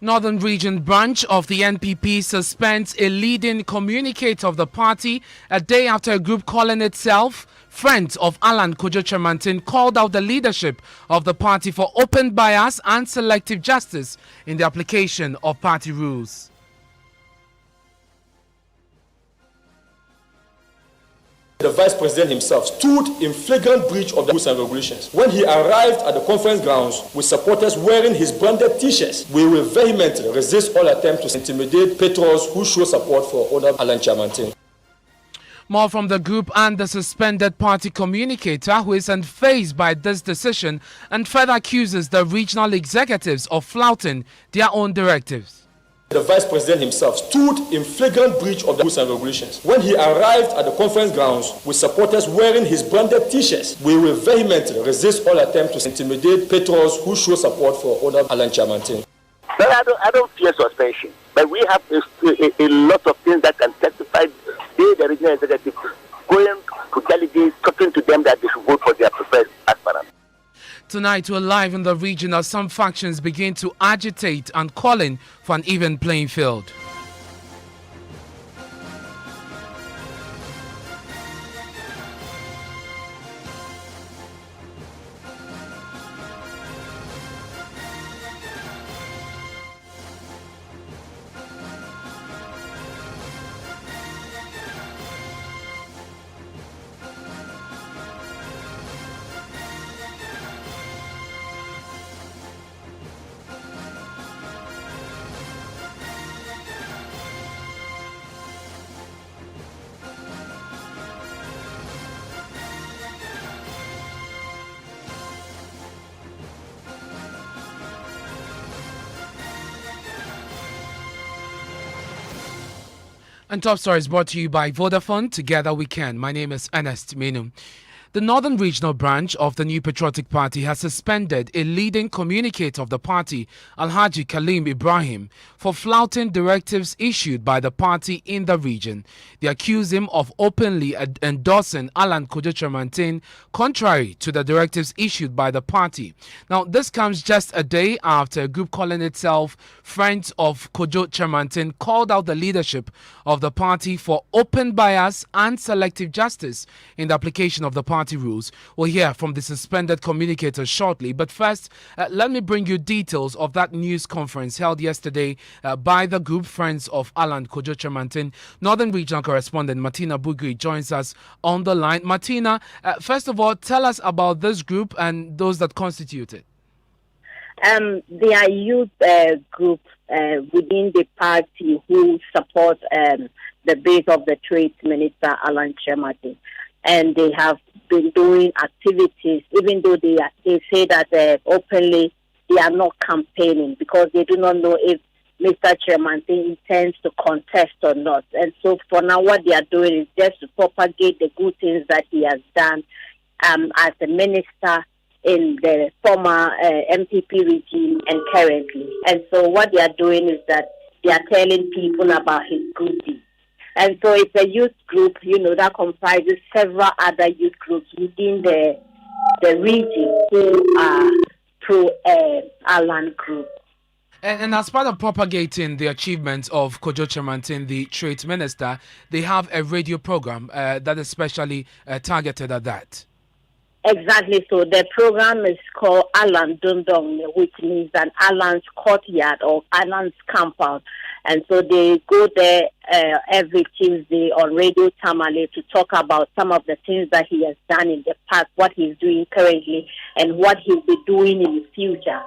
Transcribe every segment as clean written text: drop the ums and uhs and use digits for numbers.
Northern Region branch of the NPP suspends a leading communicator of the party a day after a group calling itself Friends of Alan Kojo Chemantin called out the leadership of the party for open bias and selective justice in the application of party rules. The Vice President himself stood in flagrant breach of the rules and regulations. When he arrived at the conference grounds with supporters wearing his branded t-shirts, we will vehemently resist all attempts to intimidate patrons who show support for Honorable Alan Chemantin. More from the group and the suspended party communicator, who is unfazed by this decision and further accuses the regional executives of flouting their own directives. The Vice President himself stood in flagrant breach of the rules and regulations. When he arrived at the conference grounds with supporters wearing his branded t-shirts, we will vehemently resist all attempts to intimidate patrons who show support for Honorable Alan Chemantin. Well, I don't fear suspension, but we have a lot of things that can testify. The regional executive going to delegates, talking to them that they should vote for their preferred aspirant. Tonight, we're live in the region as some factions begin to agitate and calling for an even playing field. And Top Story is brought to you by Vodafone. Together we can. My name is Ernest Menu. The Northern Regional branch of the New Patriotic Party has suspended a leading communicator of the party, Alhaji Kalim Ibrahim, for flouting directives issued by the party in the region. They accuse him of openly endorsing Alan Kojo Chemantin, contrary to the directives issued by the party. Now, this comes just a day after a group calling itself Friends of Kojo Chemantin called out the leadership of the party for open bias and selective justice in the application of the party rules. We'll hear from the suspended communicator shortly, but first, let me bring you details of that news conference held yesterday by the group Friends of Alan Kojo Chemantin. Northern Regional correspondent Martina Bugui joins us on the line. Martina, first of all, tell us about this group and those that constitute it. They are youth group within the party who support the base of the Trade Minister Alan Chemantin. And they have been doing activities, even though they say that openly they are not campaigning because they do not know if Mr. Chemantin intends to contest or not. And so for now, what they are doing is just to propagate the good things that he has done as a minister in the former MPP regime and currently. And so what they are doing is that they are telling people about his good deeds. And so it's a youth group, that comprises several other youth groups within the region who are pro-Alan group. And as part of propagating the achievements of Kojo Chemantin, the trade minister, they have a radio program that is specially targeted at that. Exactly. So the program is called Alan Dundong, which means an Alan's courtyard or Alan's compound. And so they go there every Tuesday on Radio Tamale to talk about some of the things that he has done in the past, what he's doing currently, and what he'll be doing in the future.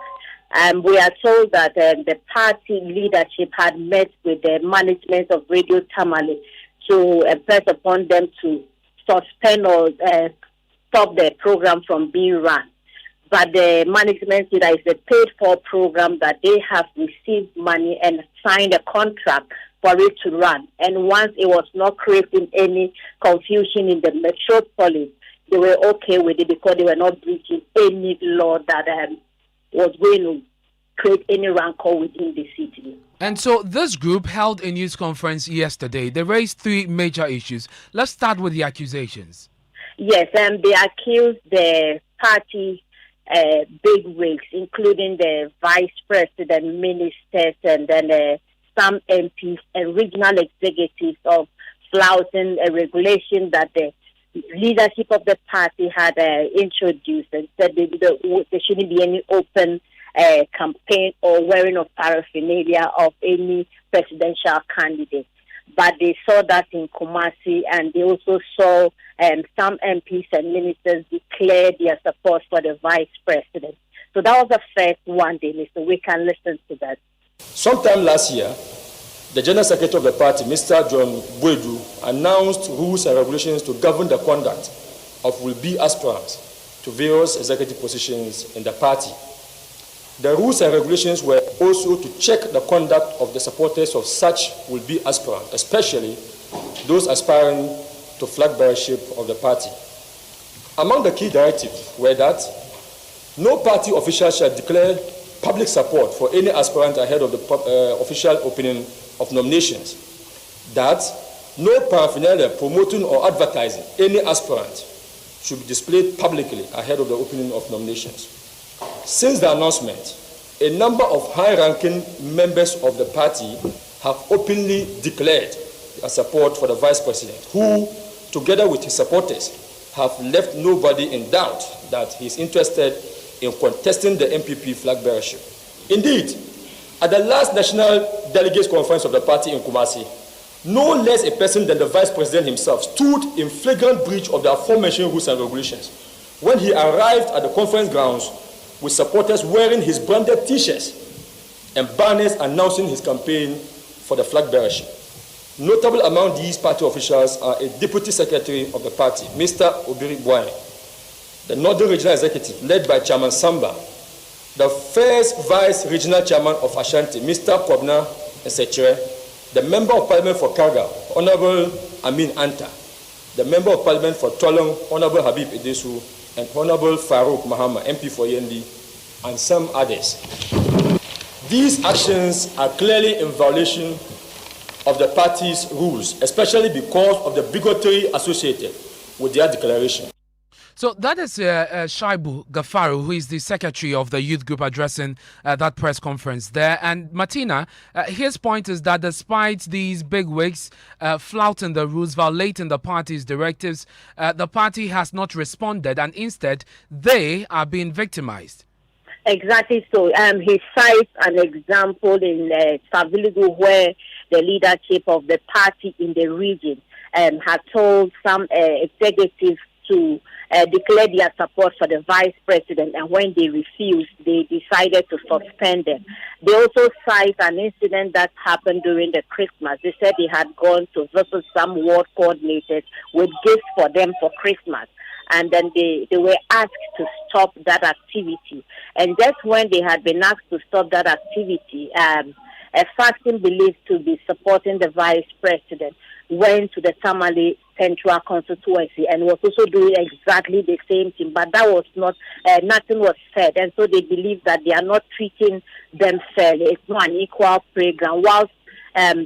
We are told that the party leadership had met with the management of Radio Tamale to press upon them to suspend or stop the program from being run. But the management said that it's a paid-for program that they have received money and signed a contract for it to run. And once it was not creating any confusion in the metropolis, they were okay with it because they were not breaching any law that was going to create any rancor within the city. And so this group held a news conference yesterday. They raised three major issues. Let's start with the accusations. Yes, they accused the party big wigs, including the vice president, ministers, and then some MPs and regional executives of flouting a regulation that the leadership of the party had introduced and said there shouldn't be any open campaign or wearing of paraphernalia of any presidential candidate. But they saw that in Kumasi, and they also saw some MPs and ministers declare their support for the vice president. So that was the first one day, so we can listen to that. Sometime last year, the General Secretary of the party, Mr. John Boedu, announced rules and regulations to govern the conduct of will-be aspirants to various executive positions in the party. The rules and regulations were also to check the conduct of the supporters of such will-be aspirants, especially those aspiring to flag bearership of the party. Among the key directives were that no party official shall declare public support for any aspirant ahead of the official opening of nominations, that no paraphernalia promoting or advertising any aspirant should be displayed publicly ahead of the opening of nominations. Since the announcement, a number of high-ranking members of the party have openly declared their support for the vice president, who, together with his supporters, have left nobody in doubt that he is interested in contesting the MPP flag bearership. Indeed, at the last National Delegates Conference of the party in Kumasi, no less a person than the vice president himself stood in flagrant breach of the aforementioned rules and regulations when he arrived at the conference grounds with supporters wearing his branded T-shirts and banners announcing his campaign for the flag bearership. Notable among these party officials are a deputy secretary of the party, Mr. Obiri Bwai, the Northern Regional Executive led by Chairman Samba, the first Vice Regional Chairman of Ashanti, Mr. Kwabna Nsechere, the Member of Parliament for Karga, Honorable Amin Anta, the Member of Parliament for Tolong, Honorable Habib Idesu, and Honorable Farouk Mahama, MP for Yendi, and some others. These actions are clearly in violation of the party's rules, especially because of the bigotry associated with their declaration. So that is Shaibu Gafaru, who is the secretary of the youth group, addressing that press conference there. And Martina, his point is that despite these bigwigs flouting the rules, violating the party's directives, the party has not responded, and instead they are being victimized. Exactly so. He cites an example in Saviligu where the leadership of the party in the region had told some executives to declare their support for the vice president, and when they refused, they decided to suspend them. They also cite an incident that happened during the Christmas. They said they had gone to visit some ward coordinators with gifts for them for Christmas, and then they were asked to stop that activity. And just when they had been asked to stop that activity, a faction believed to be supporting the vice president went to the Tamale Central constituency and was also doing exactly the same thing, but that was not, nothing was said, and so they believe that they are not treating them fairly. It's not an equal playground. Whilst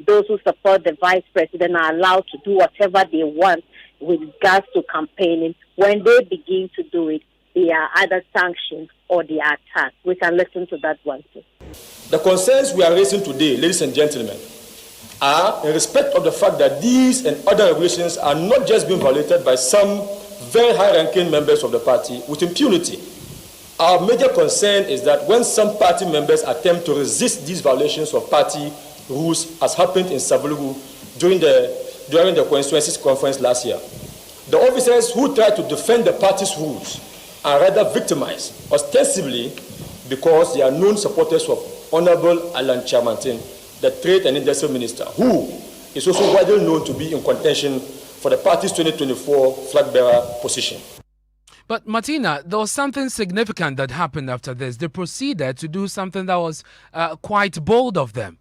those who support the vice president are allowed to do whatever they want with regards to campaigning, when they begin to do it, they are either sanctioned or they are attacked. We can listen to that one too. The concerns we are raising today, ladies and gentlemen, are in respect of the fact that these and other regulations are not just being violated by some very high-ranking members of the party with impunity. Our major concern is that when some party members attempt to resist these violations of party rules, as happened in Savulugu during the constituencies conference last year, the officers who try to defend the party's rules are rather victimized, ostensibly because they are known supporters of Honorable Alan Chamantin, the Trade and Industry Minister, who is also widely known to be in contention for the party's 2024 flag bearer position. But Martina, there was something significant that happened after this. They proceeded to do something that was quite bold of them.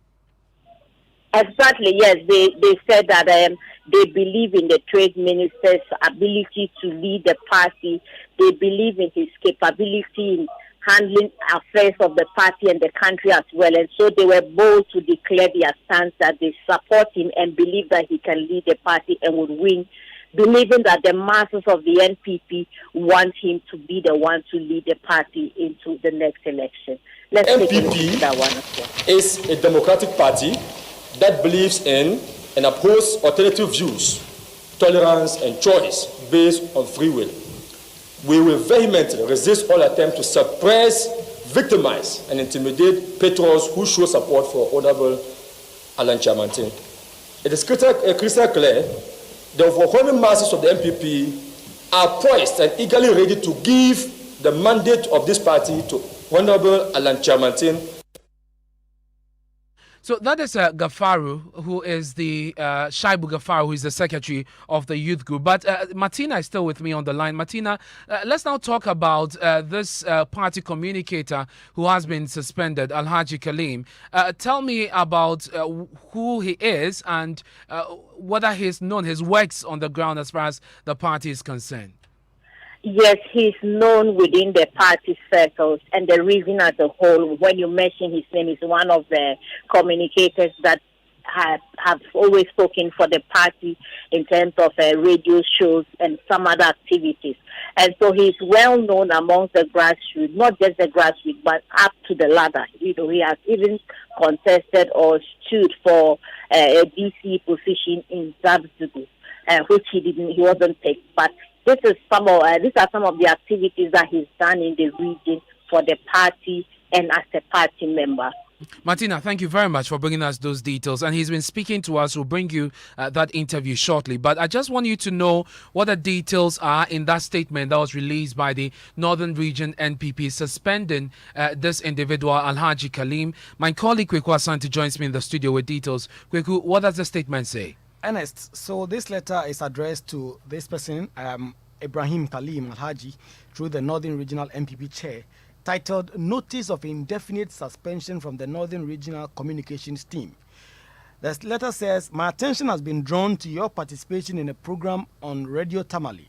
Exactly, yes. They said that they believe in the trade minister's ability to lead the party. They believe in his capability in handling affairs of the party and the country as well. And so they were bold to declare their stance that they support him and believe that he can lead the party and would win believing that the masses of the NPP want him to be the one to lead the party into the next election. Let's take a look at that one as well. Is a democratic party that believes in and upholds alternative views, tolerance, and choice based on free will. We will vehemently resist all attempts to suppress, victimize, and intimidate patrons who show support for Honorable Alan Chamantin. It is crystal clear the overwhelming masses of the MPP are poised and eagerly ready to give the mandate of this party to Honorable Alan Chamantin. So that is Gafaru, who is the Shaibu Gafaru, who is the secretary of the youth group. But Martina is still with me on the line. Martina, let's now talk about this party communicator who has been suspended, Alhaji Kaleem. Tell me about who he is and whether he's known, his works on the ground as far as the party is concerned. Yes, he's known within the party circles, and the reason as a whole, when you mention his name, is one of the communicators that have always spoken for the party in terms of radio shows and some other activities. And so he's well known amongst the grassroots, not just the grassroots, but up to the ladder. You know, he has even contested or stood for a DC position in Zabzugu, which he wasn't picked, but these are some of the activities that he's done in the region for the party and as a party member. Martina, thank you very much for bringing us those details. And he's been speaking to us. We'll bring you that interview shortly. But I just want you to know what the details are in that statement that was released by the Northern Region NPP suspending this individual, Alhaji Kaleem. My colleague Kweku Asante joins me in the studio with details. Kweku, what does the statement say? Ernest, so this letter is addressed to this person, Ibrahim Kaleem Alhaji, through the Northern Regional MPP chair, titled Notice of Indefinite Suspension from the Northern Regional Communications Team. The letter says, my attention has been drawn to your participation in a program on Radio Tamale,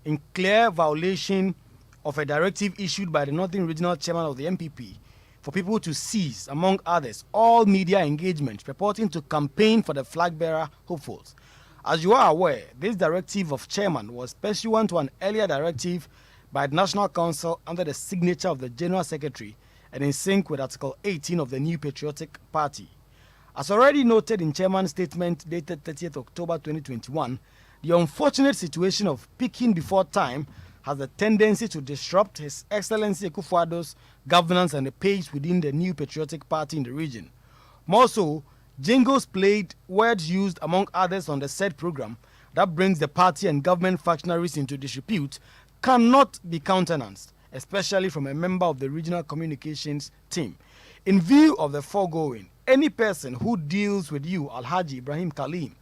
in clear violation of a directive issued by the Northern Regional Chairman of the MPP, for people to cease, among others, all media engagement purporting to campaign for the flag bearer hopefuls. As you are aware, this directive of chairman was pursuant to an earlier directive by the National Council under the signature of the General Secretary and in sync with Article 18 of the New Patriotic Party. As already noted in chairman's statement dated 30th October 2021, the unfortunate situation of peaking before time has a tendency to disrupt His Excellency Akufo-Addo's governance and the pace within the New Patriotic Party in the region. More so, jingles played, words used among others on the said program that brings the party and government functionaries into disrepute cannot be countenanced, especially from a member of the regional communications team. In view of the foregoing, any person who deals with you, Alhaji Ibrahim Kaleem,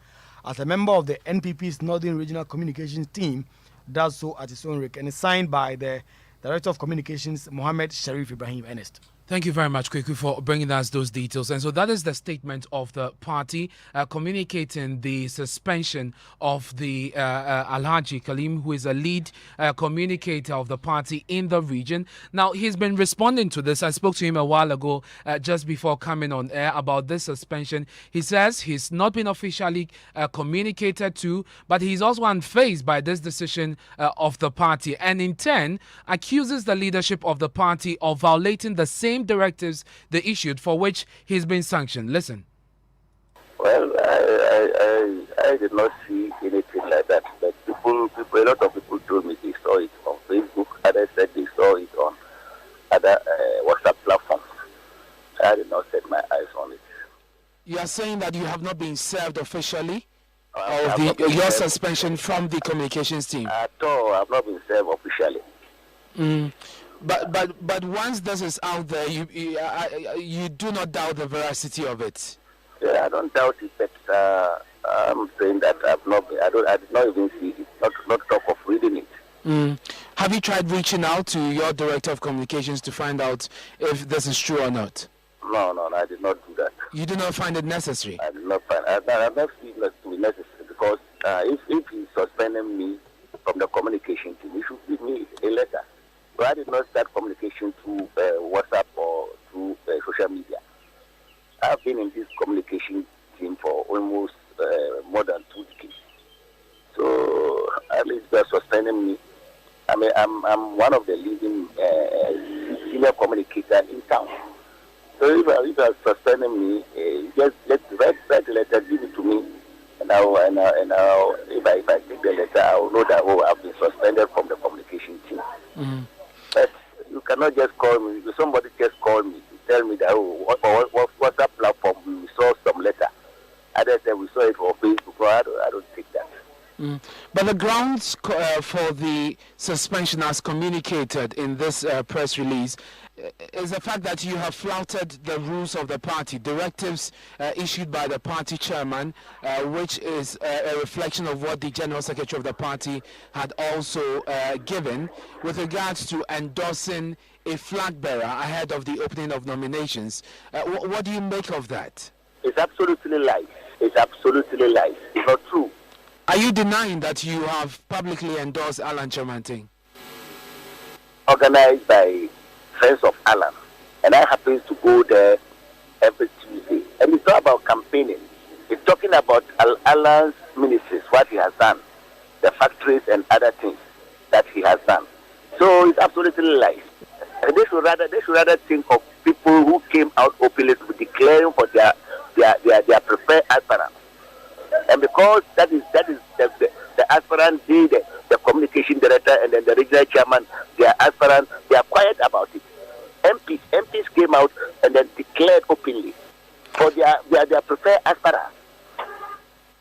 as a member of the NPP's Northern Regional Communications team, does so at his own risk, and is signed by the Director of Communications, Mohammed Sharif Ibrahim Ernest. Thank you very much, Kweku, for bringing us those details. And so that is the statement of the party communicating the suspension of the Alhaji Kaleem, who is a lead communicator of the party in the region. Now, he's been responding to this. I spoke to him a while ago, just before coming on air, about this suspension. He says he's not been officially communicated to, but he's also unfazed by this decision of the party, and in turn accuses the leadership of the party of violating the same directives they issued for which he's been sanctioned. Listen. Well, I did not see anything like that. But a lot of people told me they saw it on Facebook. Others said they saw it on other WhatsApp platforms. I did not set my eyes on it. You are saying that you have not been served officially of your suspension from the communications team? At all, I have not been served officially. But once this is out there, you do not doubt the veracity of it. Yeah, I don't doubt it, but I'm saying that I did not even see it, not talk of reading it. Have you tried reaching out to your Director of Communications to find out if this is true or not? No, I did not do that. You do not find it necessary? I did not find I not feel it to be necessary, because if he's suspending me from the communication team, he should give me a letter. So I did not start communication through WhatsApp or through social media. I've been in this communication team for almost more than 2 decades. So please be suspending me. I mean, I'm one of the leading senior communicators in town. So if you are suspending me, just write the letter, give it to me, and if I take the letter, I will know that I've been suspended from the communication team. Mm-hmm. But you cannot just call me. If somebody just call me to tell me that what's that platform? We saw some letter. Others said we saw it on Facebook. So I don't take that. But the grounds for the suspension as communicated in this press release is the fact that you have flouted the rules of the party, directives issued by the party chairman, which is a reflection of what the general secretary of the party had also given with regards to endorsing a flag bearer ahead of the opening of nominations. What do you make of that? It's absolutely lies. It's absolutely lies. It's not true. Are you denying that you have publicly endorsed Alan Chamanting? Organized by friends of Alan, and I happen to go there every Tuesday. And it's not about campaigning. It's talking about Alan's ministries, what he has done, the factories and other things that he has done. So it's absolutely lies. And they should rather think of people who came out openly to declaring for their preferred aspirants. And because that is the aspirant, the communication director, and then the regional chairman, their aspirant, they are quiet about it. MPs came out and then declared openly for their preferred aspirants.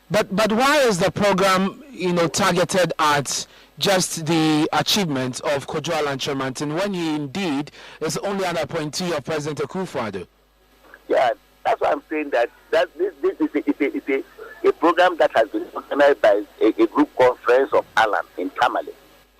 But why is the program, targeted at just the achievements of Kojo Alan Chamanting when he indeed is only an appointee of President Akufo-Addo? Yeah, that's why I'm saying that this is a program that has been organized by a group called Friends of Alan in Tamale.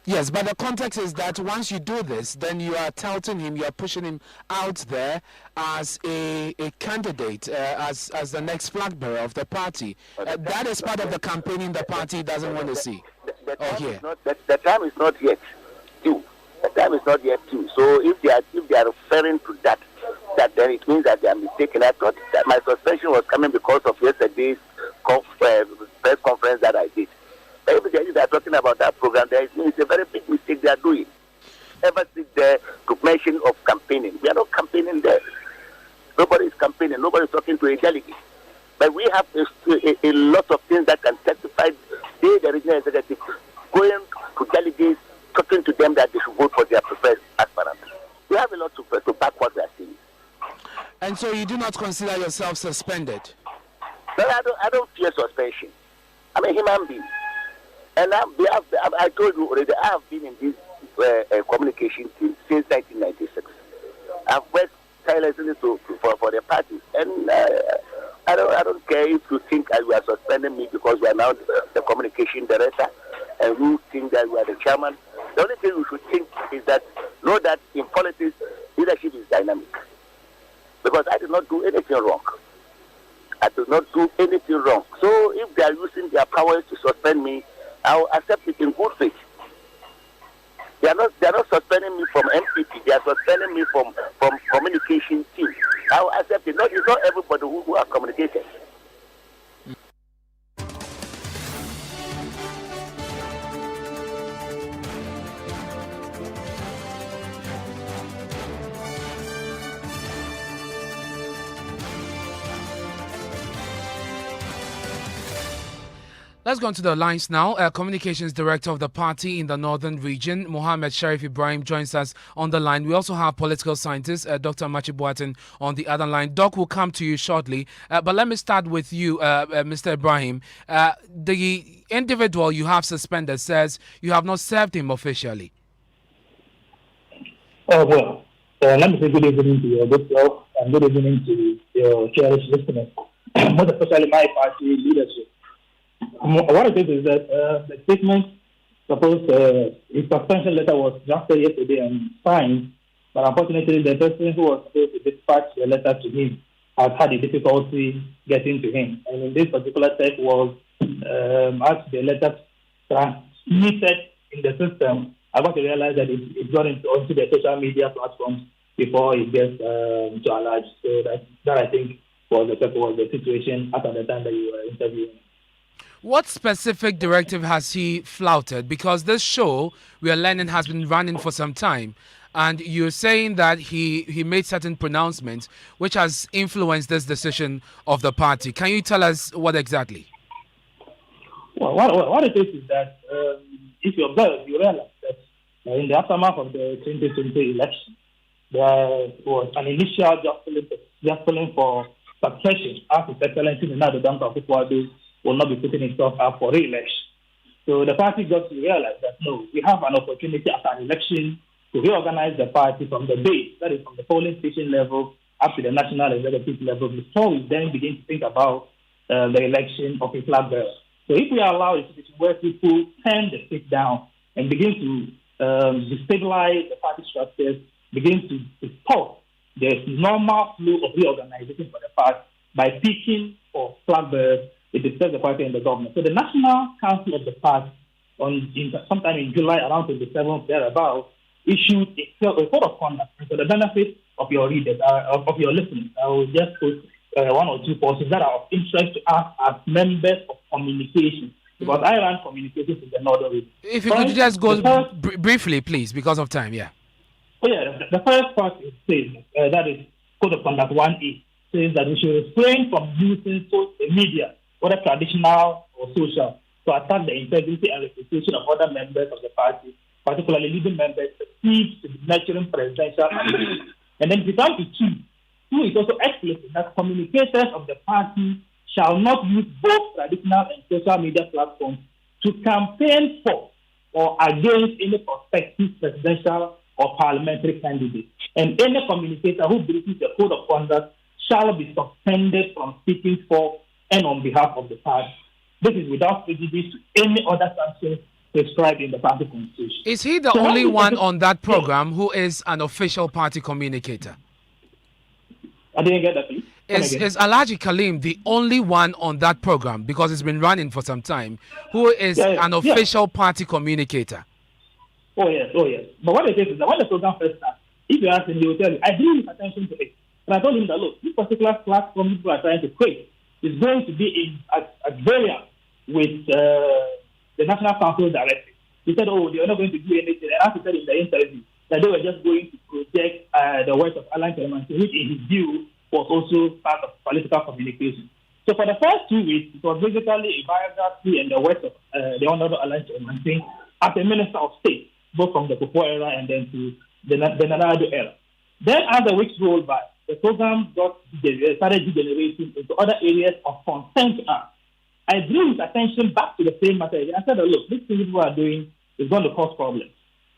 Yes, but the context is that once you do this, then you are touting him, you are pushing him out there as a candidate, as the next flag bearer of the party. That is part of the campaigning the party doesn't want to see. The time is not yet due. The time is not yet due. So if they are referring to that then it means that they are mistaken. I thought that my suspension was coming because of yesterday's press conference that I did. If they are talking about that program, it's a very big mistake they are doing. Ever sit there to mention of campaigning. We are not campaigning there. Nobody is campaigning. Nobody is talking to a delegate. But we have a lot of things that can testify. The regional executive going to delegates, talking to them that they should vote for their preferred aspirant. We have a lot to back what we are saying. And so you do not consider yourself suspended? No, I don't fear suspension. I'm a human being. And I told you already, I have been in this communication team since 1996. I've worked tirelessly for the party. And I don't care if you think you are suspending me because we are now the communication director and you think that we are the chairman. The only thing you should think is that know that in politics, leadership is dynamic. Because I did not do anything wrong. I did not do anything wrong. So if they are using their powers to suspend me, I will accept it in good faith. They are not suspending me from MPP. They are suspending me from communication team. I will accept it. It's not everybody who are communicators. Let's go on to the lines now. Communications Director of the party in the Northern Region, Mohammed Sharif Ibrahim, joins us on the line. We also have political scientist, Dr. Machi Boateng, on the other line. Doc will come to you shortly. But let me start with you, Mr. Ibrahim. The individual you have suspended says you have not served him officially. Oh, well, let me say good evening to your good self and good evening to your cherished listeners, most especially my party leadership. What it is that the statement, suppose his suspension letter was drafted yesterday and signed, but unfortunately the person who was supposed to dispatch the letter to him has had a difficulty getting to him. And in this particular text was, as the letter transmitted in the system, I got to realize that it got onto the social media platforms before it gets to a large. So that I think was the situation at the time that you were interviewing. What specific directive has he flouted? Because this show, we are learning, has been running for some time. And you're saying that he made certain pronouncements which has influenced this decision of the party. Can you tell us what exactly? Well, what it is that if you observe, you realize that in the aftermath of the 2020 election, there was an initial just for succession after His Excellency the Bank of Ecuador will not be putting himself up for re-election. So the party got to realize that no, we have an opportunity after an election to reorganize the party from the base, that is from the polling station level up to the national executive level, before we then begin to think about the election of a flag bearer. So if we allow a situation where people turn the seat down and begin to destabilize the party structures, begin to stop the normal flow of reorganization for the party by picking for flag bearers, it disturbs the party and the government. So the National Council of the party, sometime in July, around 27th, thereabouts, issued a code of conduct. And for the benefit of your readers, of your listeners, I will just put one or two portions that are of interest to us as members of communication, because I run communications in the northern region. If you could just go briefly, please, because of time, yeah. Oh, yeah, the first part is says, that is Code of Conduct 1A, says that we should refrain from using the media, whether traditional or social, to attack the integrity and reputation of other members of the party, particularly leading members, perceived to be nurturing presidential ambition. And then if you come to two is also explicit that communicators of the party shall not use both traditional and social media platforms to campaign for or against any prospective presidential or parliamentary candidate. And any communicator who breaches the code of conduct shall be suspended from speaking for and on behalf of the party. This is without prejudice to any other sanctions prescribed in the party constitution. Is he the only one on that program who is an official party communicator? I didn't get that, please. Is Alhaji Kalim the only one on that program, because it's been running for some time, who is an official party communicator? Oh, yes. But what it is that when the program first starts, if you ask him, he will tell you, I drew his attention to it. And I told him that, look, this particular platform people are trying to create is going to be at variance with the National Council directive. He said, oh, they are not going to do anything. And as he said in the interview, that they were just going to project the words of Alan Kelman, which in his view was also part of political communication. So for the first 2 weeks, it was basically a biography and the words of the Honorable Alan Kelman as a Minister of State, both from the Kufuor era and then to the Nana-Addo era. Then as the weeks rolled by, the program started degenerating into other areas of concern to us. I drew his attention back to the same matter again. I said, look, this thing people are doing is going to cause problems.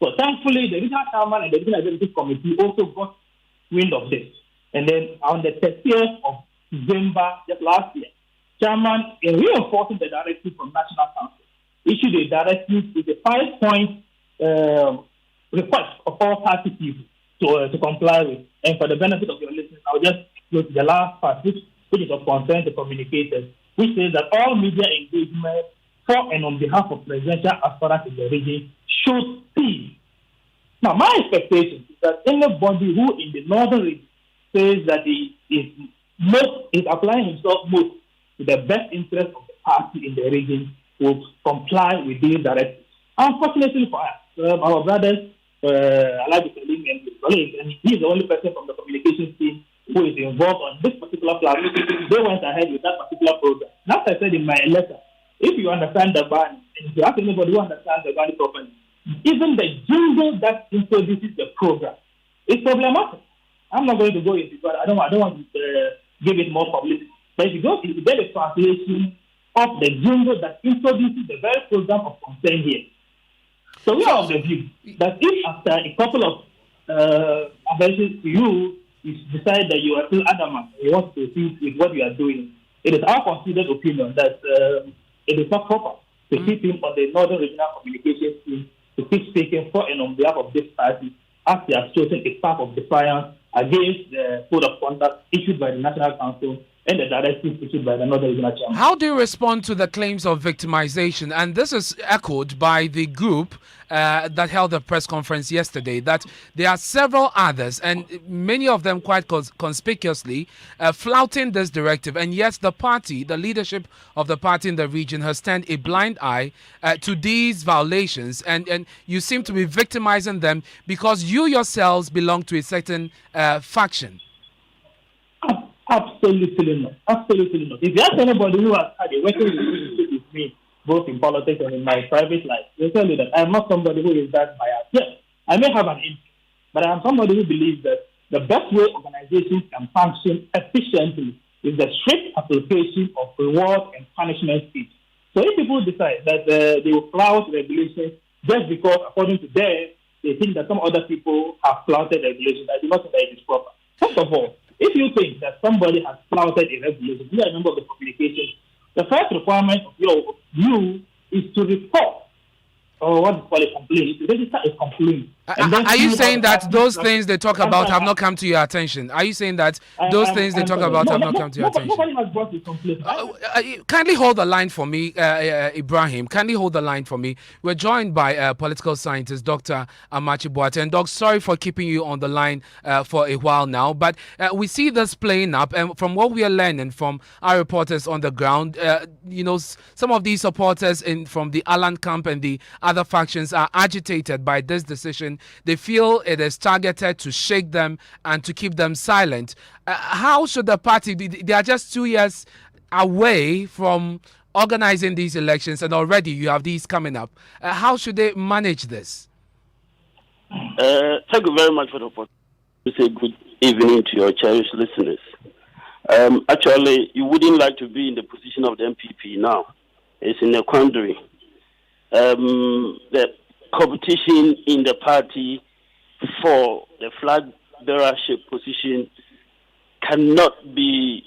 So thankfully, the regional chairman and the regional executive committee also got wind of this. And then on the 30th of December, just last year, chairman, in reinforcing the directive from National Council, issued a directive with a 5-point request of all party people to comply with. And for the benefit of your listeners, I'll just go to the last part, which is of concern to communicators, which says that all media engagement for and on behalf of presidential aspirants in the region should cease. Now, my expectation is that anybody who in the northern region says that he is applying himself most to the best interest of the party in the region will comply with these directives. Unfortunately for us, our brothers, Alhaji Kalim and his colleagues, and he's the only person from the communications team who is involved on this particular platform. They went ahead with that particular program. And as I said in my letter, if you understand the band, and if you ask anybody who understands the band properly, even the jingle that introduces the program is problematic. I'm not going to go into it, but I don't want to give it more publicity. But if you get a translation of the jingle that introduces the very program of concern here. So we are of the view that if after a couple of advices to you decide that you are still adamant, you want to proceed with what you are doing, it is our considered opinion that it is not proper to keep him on the Northern Regional Communications team to keep speaking for and on behalf of this party as they have chosen a path of defiance against the code of conduct issued by the National Council and the directives issued by the Northern Regional Chairman. How do you respond to the claims of victimization? And this is echoed by the group that held a press conference yesterday that there are several others, and many of them quite conspicuously flouting this directive, and yet the leadership of the party in the region has turned a blind eye to these violations, and you seem to be victimizing them because you yourselves belong to a certain faction. Absolutely not. Absolutely not. If you ask anybody who has had a working relationship with me, both in politics and in my private life, they'll tell you that I'm not somebody who is that biased. Yes, I may have an interest, but I'm somebody who believes that the best way organizations can function efficiently is the strict application of reward and punishment schemes. So if people decide that they will flout regulations just because, according to them, they think that some other people have flouted regulations, I do not think that it is proper. First of all, if you think that somebody has flouted a regulation, you are a member of the communication, the first requirement of you is to report, or what is called a complaint, to register a complaint. Are you saying that those things they talk about have not come to your attention? Are you saying that those things they talk about have not come to your attention? Nobody has brought the complaint. Kindly hold the line for me, Ibrahim. Kindly hold the line for me. We're joined by political scientist Dr. Amachi Boateng. And Doc, sorry for keeping you on the line for a while now, but we see this playing up, and from what we are learning from our reporters on the ground, some of these supporters from the Alan camp and the other factions are agitated by this decision. They feel it is targeted to shake them and to keep them silent. How should the party, they are just 2 years away from organizing these elections, and already you have these coming up. How should they manage this? Thank you very much for the opportunity to say good evening to your cherished listeners. Actually, you wouldn't like to be in the position of the MPP now. It's in a quandary. The competition in the party for the flag bearership position cannot be,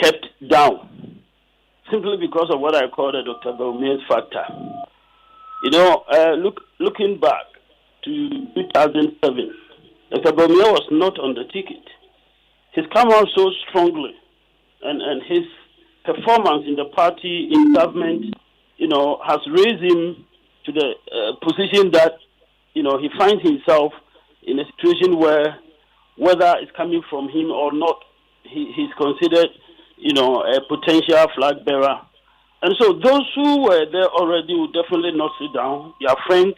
kept down simply because of what I call the Dr. Baumia's factor. Looking back to 2007, Dr. Baumia was not on the ticket. He's come out so strongly, and his performance in the party, in government, has raised him to the position that, he finds himself in a situation where, whether it's coming from him or not, he's considered, a potential flag bearer. And so those who were there already will definitely not sit down. Their friends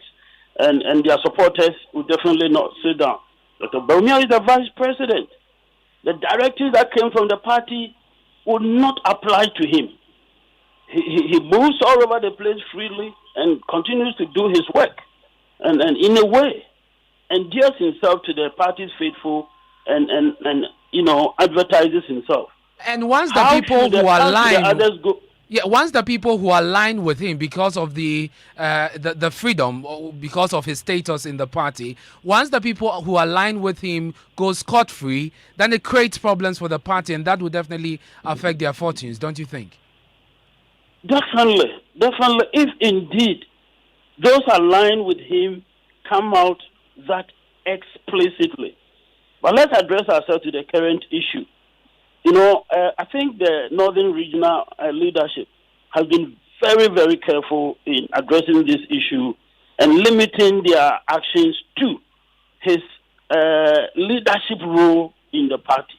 and their supporters will definitely not sit down. Dr. Baumia is the vice president. The directives that came from the party would not apply to him. He moves all over the place freely and continues to do his work, and in a way endears himself to the party's faithful and advertises himself. And once the people who are aligned with him because of the freedom, because of his status in the party, once the people who align with him go scot-free, then it creates problems for the party, and that will definitely affect their fortunes, don't you think? Definitely. If indeed those aligned with him come out that explicitly. But let's address ourselves to the current issue. I think the Northern Regional leadership has been very, very careful in addressing this issue and limiting their actions to his leadership role in the party.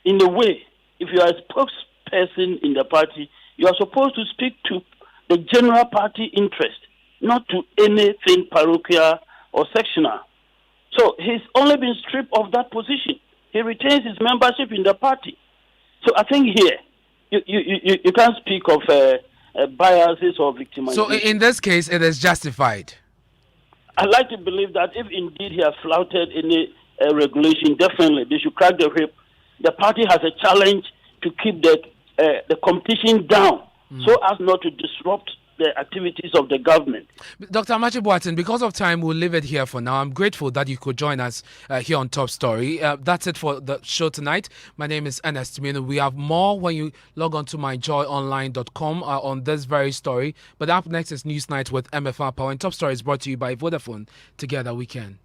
In a way, if you are a spokesperson in the party, you are supposed to speak to the general party interest, not to anything parochial or sectional. So he's only been stripped of that position. He retains his membership in the party. So I think here, you can't speak of biases or victimization. So in this case, it is justified? I'd like to believe that if indeed he has flouted any regulation, definitely they should crack the whip. The party has a challenge to keep the competition down so as not to disrupt the activities of the government. Dr. Amachi Boateng, because of time, we'll leave it here for now. I'm grateful that you could join us here on Top Story. That's it for the show tonight. My name is Ernest Mino. We have more when you log on to myjoyonline.com on this very story. But up next is News Night with MFR Power. And Top Story is brought to you by Vodafone. Together we can.